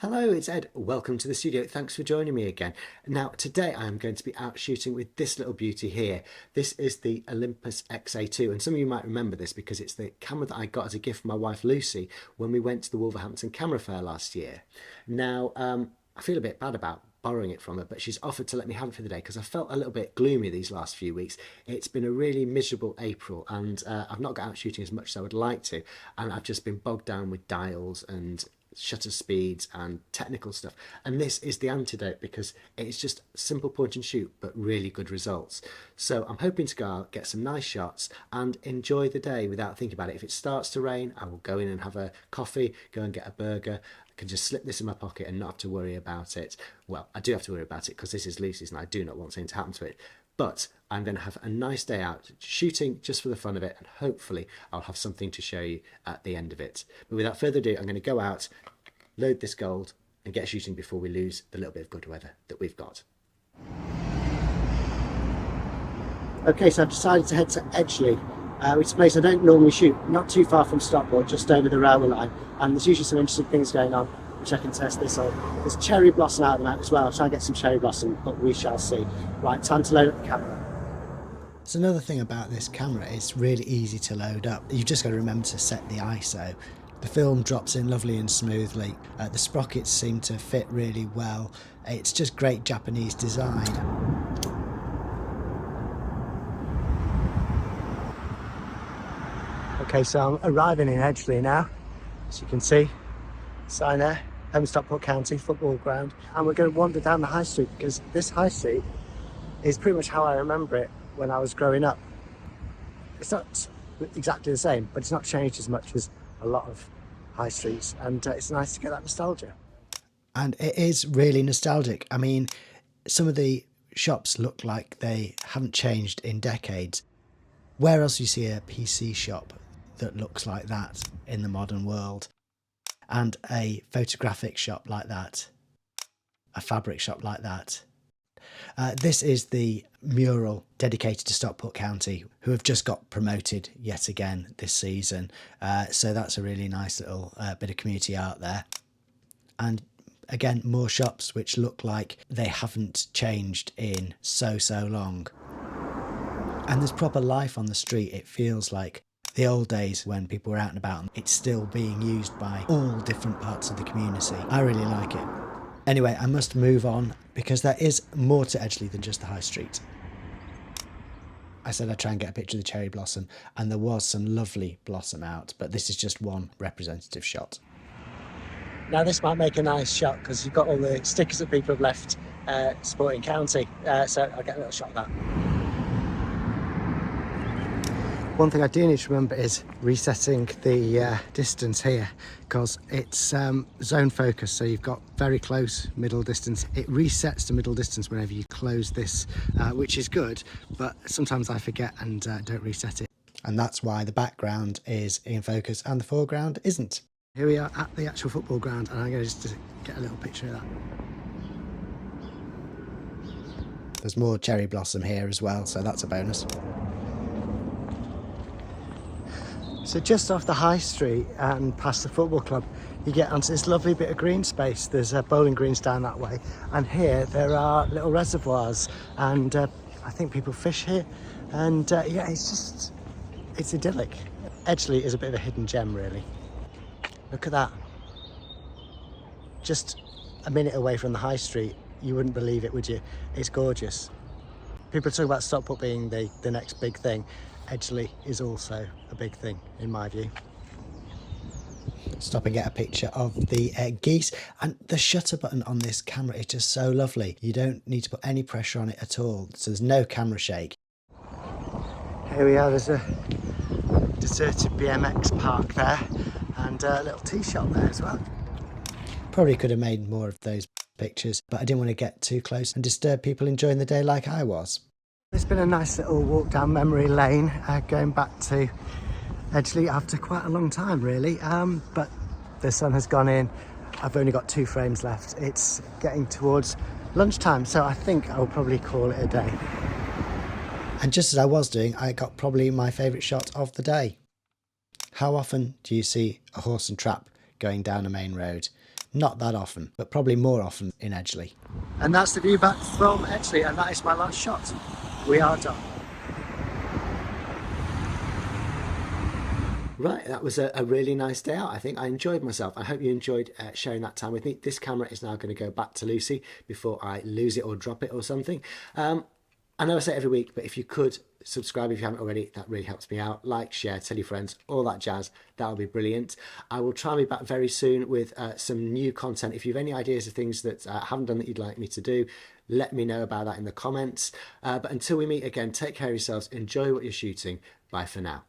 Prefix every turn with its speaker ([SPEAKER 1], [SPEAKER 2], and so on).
[SPEAKER 1] Hello, it's Ed. Welcome to the studio. Thanks for joining me again. Now, today I'm going to be out shooting with this little beauty here. This is the Olympus XA2, and some of you might remember this because it's the camera that I got as a gift from my wife Lucy when we went to the Wolverhampton Camera Fair last year. Now, I feel a bit bad about borrowing it from her, but she's offered to let me have it for the day because I felt a little bit gloomy these last few weeks. It's been a really miserable April, and I've not got out shooting as much as I would like to, and I've just been bogged down with dials and shutter speeds and technical stuff, and this is the antidote because it's just simple point and shoot but really good results. So I'm hoping to go out, get some nice shots and enjoy the day without thinking about it. If it starts to rain, I will go in and have a coffee, go and get a burger. I can just slip this in my pocket and not have to worry about it. Well, I do have to worry about it because this is Lucy's and I do not want something to happen to it, but I'm going to have a nice day out shooting just for the fun of it, and hopefully I'll have something to show you at the end of it. But without further ado, I'm going to go out, load this gold and get shooting before we lose the little bit of good weather that we've got. Okay, so I've decided to head to Edgeley, which is a place I don't normally shoot, not too far from Stockport, just over the railway line, and there's usually some interesting things going on which I can test this on. There's cherry blossom out of the mount as well. I'll try and get some cherry blossom, but we shall see. Right, time to load up the camera. So another thing about this camera, it's really easy to load up. You've just got to remember to set the ISO. The film drops in lovely and smoothly. The sprockets seem to fit really well. It's just great Japanese design. Okay, so I'm arriving in Edgeley now. As you can see, sign there, home of Stockport County football ground. And we're going to wander down the high street because this high street is pretty much how I remember it when I was growing up. It's not exactly the same, but it's not changed as much as a lot of high streets, and it's nice to get that nostalgia. And it is really nostalgic. I mean, some of the shops look like they haven't changed in decades. Where else do you see a PC shop that looks like that in the modern world? And a photographic shop like that, a fabric shop like that. This is the mural dedicated to Stockport County, who have just got promoted yet again this season. So that's a really nice little bit of community art there. And again, more shops which look like they haven't changed in so long. And there's proper life on the street. It feels like the old days when people were out and about. It's still being used by all different parts of the community. I really like it. Anyway, I must move on because there is more to Edgeley than just the high street. I said I'd try and get a picture of the cherry blossom, and there was some lovely blossom out, but this is just one representative shot. Now this might make a nice shot because you've got all the stickers that people have left supporting County, so I'll get a little shot of that. One thing I do need to remember is resetting the distance here, because it's zone focus, so you've got very close middle distance. It resets to middle distance whenever you close this, which is good, but sometimes I forget and don't reset it. And that's why the background is in focus and the foreground isn't. Here we are at the actual football ground, and I'm going to just get a little picture of that. There's more cherry blossom here as well, so that's a bonus. So just off the high street and past the football club, you get onto this lovely bit of green space. There's bowling greens down that way, and here there are little reservoirs, and I think people fish here, and yeah, it's idyllic. Edgeley is a bit of a hidden gem, really. Look at that. Just a minute away from the high street. You wouldn't believe it, would you? It's gorgeous. People talk about Stockport being the next big thing. Edgeley is also a big thing in my view. Stop and get a picture of the geese, and the shutter button on this camera is just so lovely. You don't need to put any pressure on it at all, so there's no camera shake. Here we are, there's a deserted BMX park there, and a little tea shop there as well. Probably could have made more of those pictures, but I didn't want to get too close and disturb people enjoying the day like I was. It's been a nice little walk down memory lane, going back to Edgeley after quite a long time really, but the sun has gone in. I've only got 2 frames left. It's getting towards lunchtime, so I think I'll probably call it a day. And just as I was doing, I got probably my favourite shot of the day. How often do you see a horse and trap going down a main road? Not that often, but probably more often in Edgeley. And that's the view back from Edgeley, and that is my last shot. We are done. Right, that was a really nice day out. I think I enjoyed myself. I hope you enjoyed sharing that time with me. This camera is now going to go back to Lucy before I lose it or drop it or something. I know I say it every week, but if you could subscribe if you haven't already, that really helps me out. Like, share, tell your friends, all that jazz. That would be brilliant. I will try and be back very soon with some new content. If you have any ideas of things that I haven't done that you'd like me to do, let me know about that in the comments. But until we meet again, take care of yourselves. Enjoy what you're shooting. Bye for now.